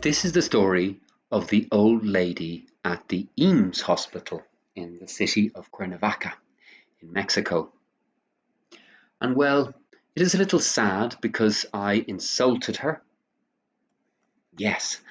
This is the story of the old lady at the IMSS hospital in the city of Cuernavaca in Mexico. And well, it is a little sad because I insulted her. Yes,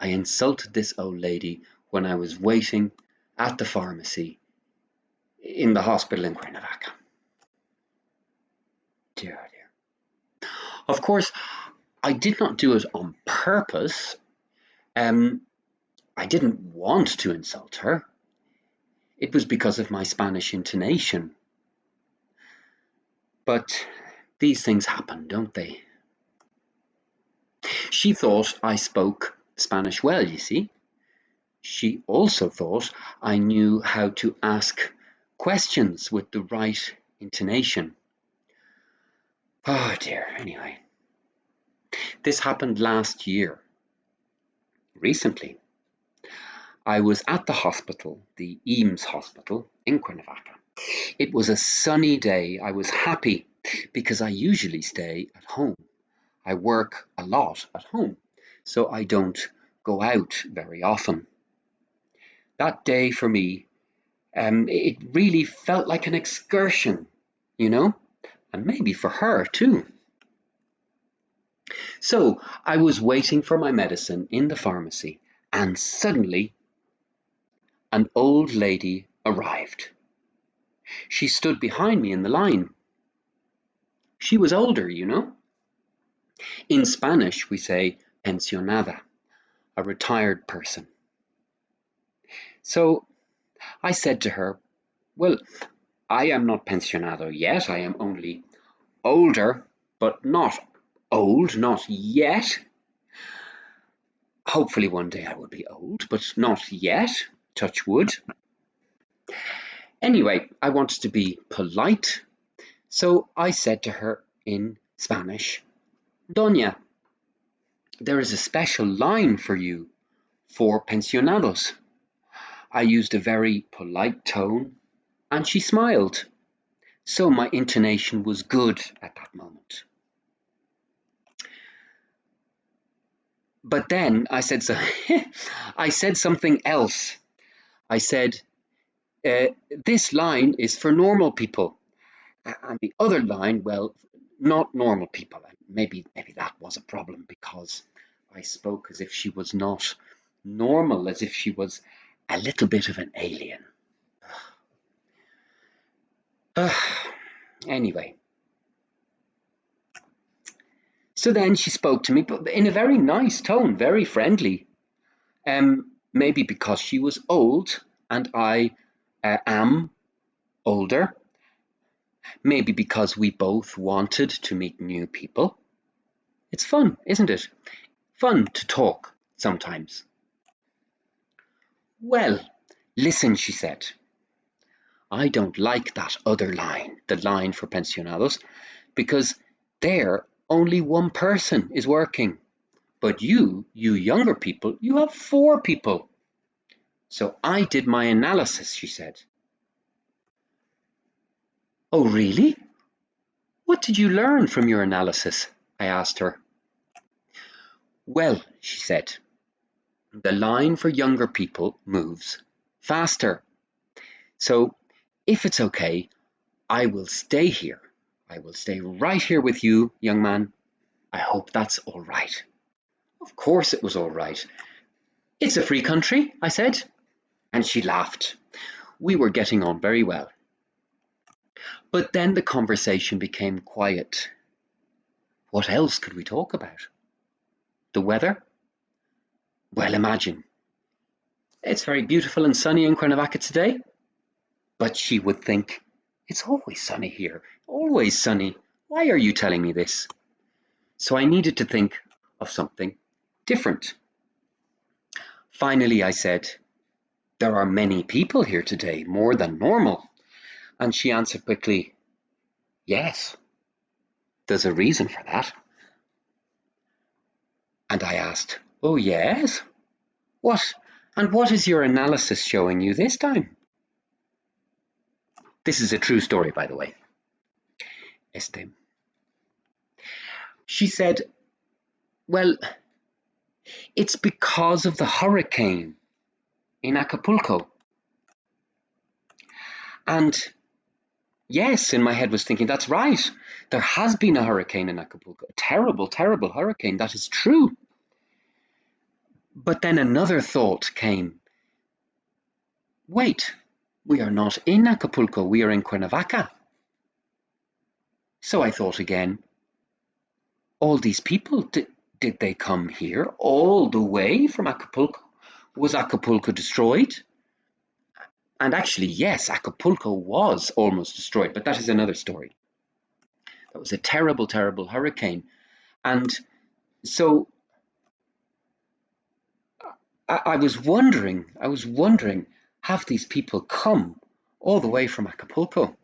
I insulted this old lady when I was waiting at the pharmacy in the hospital in Cuernavaca. Dear, oh dear. Of course, I did not do it on purpose. I didn't want to insult her. It was because of my Spanish intonation. But these things happen, don't they? She thought I spoke Spanish well, you see. She also thought I knew how to ask questions with the right intonation. Oh dear, anyway. This happened last year. Recently. I was at the hospital, the IMSS hospital in Cuernavaca. It was a sunny day. I was happy because I usually stay at home. I work a lot at home, so I don't go out very often. That day for me, it really felt like an excursion, and maybe for her too. So I was waiting for my medicine in the pharmacy, and suddenly an old lady arrived. She stood behind me in the line. She was older, In Spanish, we say pensionada, a retired person. So I said to her, well, I am not pensionado yet. I am only older, but not old, not yet. Hopefully one day I will be old, but not yet. Touch wood. Anyway, I wanted to be polite, so I said to her in Spanish, Doña, there is a special line for you, for pensionados. I used a very polite tone, and she smiled. So my intonation was good at that moment. But then I said I said something else. I said, this line is for normal people. And the other line, well, not normal people. Maybe that was a problem because I spoke as if she was not normal, as if she was a little bit of an alien. Anyway. So then she spoke to me, but in a very nice tone, very friendly. Maybe because she was old and I am older. Maybe because we both wanted to meet new people. It's fun, isn't it? Fun to talk sometimes. Well, listen, she said. I don't like that other line, the line for pensionados, because there only one person is working. But you younger people, you have 4 people. So I did my analysis, she said. Oh, really? What did you learn from your analysis? I asked her. Well, she said, the line for younger people moves faster. So if it's okay, I will stay here. I will stay right here with you, young man. I hope that's all right. Of course it was all right. It's a free country, I said. And she laughed. We were getting on very well. But then the conversation became quiet. What else could we talk about? The weather? Well, imagine. It's very beautiful and sunny in Cuernavaca today. But she would think, it's always sunny here, always sunny. Why are you telling me this? So I needed to think of something different. Finally, I said, there are many people here today, more than normal. And she answered quickly, yes, there's a reason for that. And I asked, oh yes? What? And what is your analysis showing you this time? This is a true story, by the way. She said, well, It's because of the hurricane in Acapulco. And yes, in my head was thinking, that's right. There has been a hurricane in Acapulco. A terrible, terrible hurricane. That is true. But then another thought came. Wait, we are not in Acapulco. We are in Cuernavaca. So I thought again, all these people, did they come here all the way from Acapulco? Was Acapulco destroyed? And actually, yes, Acapulco was almost destroyed, but that is another story. That was a terrible, terrible hurricane. And so I was wondering, have these people come all the way from Acapulco?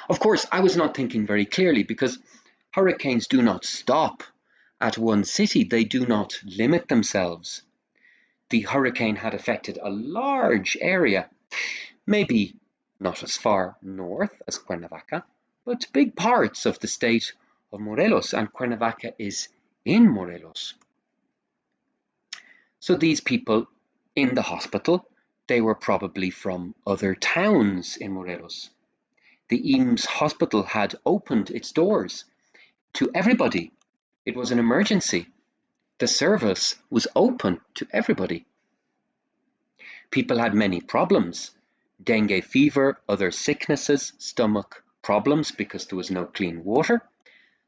Of course, I was not thinking very clearly because hurricanes do not stop at one city. They do not limit themselves. The hurricane had affected a large area, maybe not as far north as Cuernavaca, but big parts of the state of Morelos, and Cuernavaca is in Morelos. So these people in the hospital, they were probably from other towns in Morelos. The IMSS hospital had opened its doors to everybody. It was an emergency. The service was open to everybody. People had many problems. Dengue fever, other sicknesses, stomach problems because there was no clean water.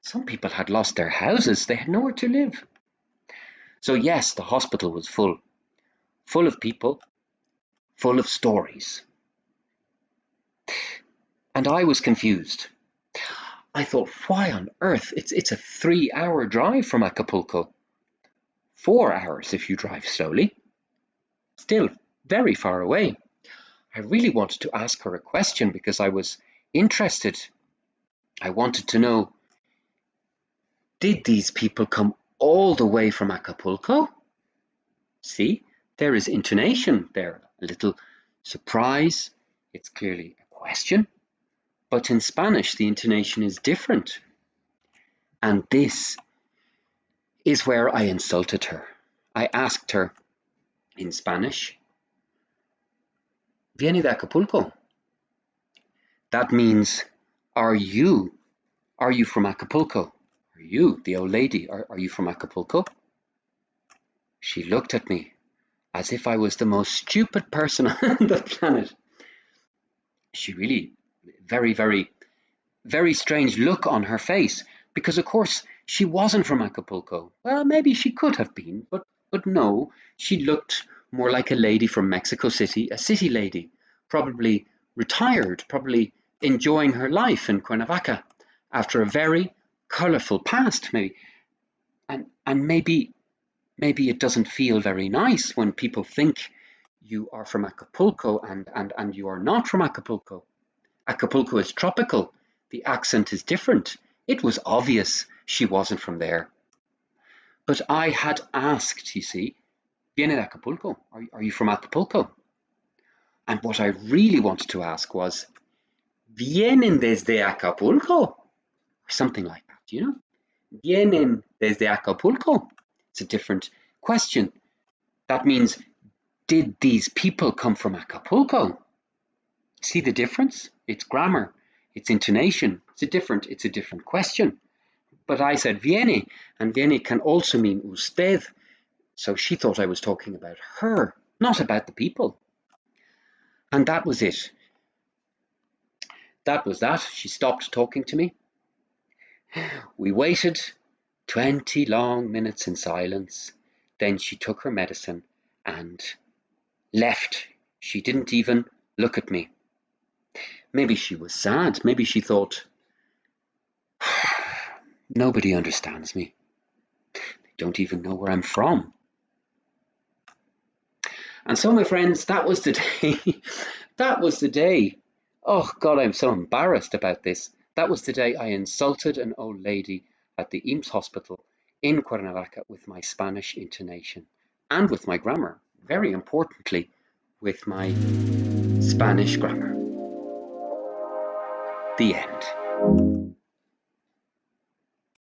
Some people had lost their houses. They had nowhere to live. So yes, the hospital was full of people, full of stories. And I was confused. I thought, why on earth? It's a 3-hour drive from Acapulco. 4 hours if you drive slowly. Still very far away. I really wanted to ask her a question because I was interested. I wanted to know, did these people come all the way from Acapulco? See, there is intonation there, a little surprise. It's clearly a question. But in Spanish, the intonation is different. And this is where I insulted her. I asked her in Spanish, ¿Viene de Acapulco? That means, are you from Acapulco? Are you, the old lady, are you from Acapulco? She looked at me as if I was the most stupid person on the planet. She really, very, very, very strange look on her face, because of course she wasn't from Acapulco. Well, maybe she could have been, but no, she looked more like a lady from Mexico City, a city lady, probably retired, probably enjoying her life in Cuernavaca after a very colourful past, maybe. And maybe it doesn't feel very nice when people think you are from Acapulco and you are not from Acapulco. Acapulco is tropical. The accent is different. It was obvious she wasn't from there. But I had asked, you see, ¿Viene de Acapulco? Are you from Acapulco? And what I really wanted to ask was, ¿Vienen desde Acapulco? Or something like that, you know? ¿Vienen desde Acapulco? It's a different question. That means, did these people come from Acapulco? See the difference? It's grammar, it's intonation, it's a different question. But I said viene, and viene can also mean usted. So she thought I was talking about her, not about the people. And that was it. That was that. She stopped talking to me. We waited 20 long minutes in silence. Then she took her medicine and left. She didn't even look at me. Maybe she was sad. Maybe she thought, nobody understands me. They don't even know where I'm from. And so, my friends, that was the day. That was the day. Oh, God, I'm so embarrassed about this. That was the day I insulted an old lady at the IMSS hospital in Cuernavaca with my Spanish intonation and with my grammar. Very importantly, with my Spanish grammar. The end.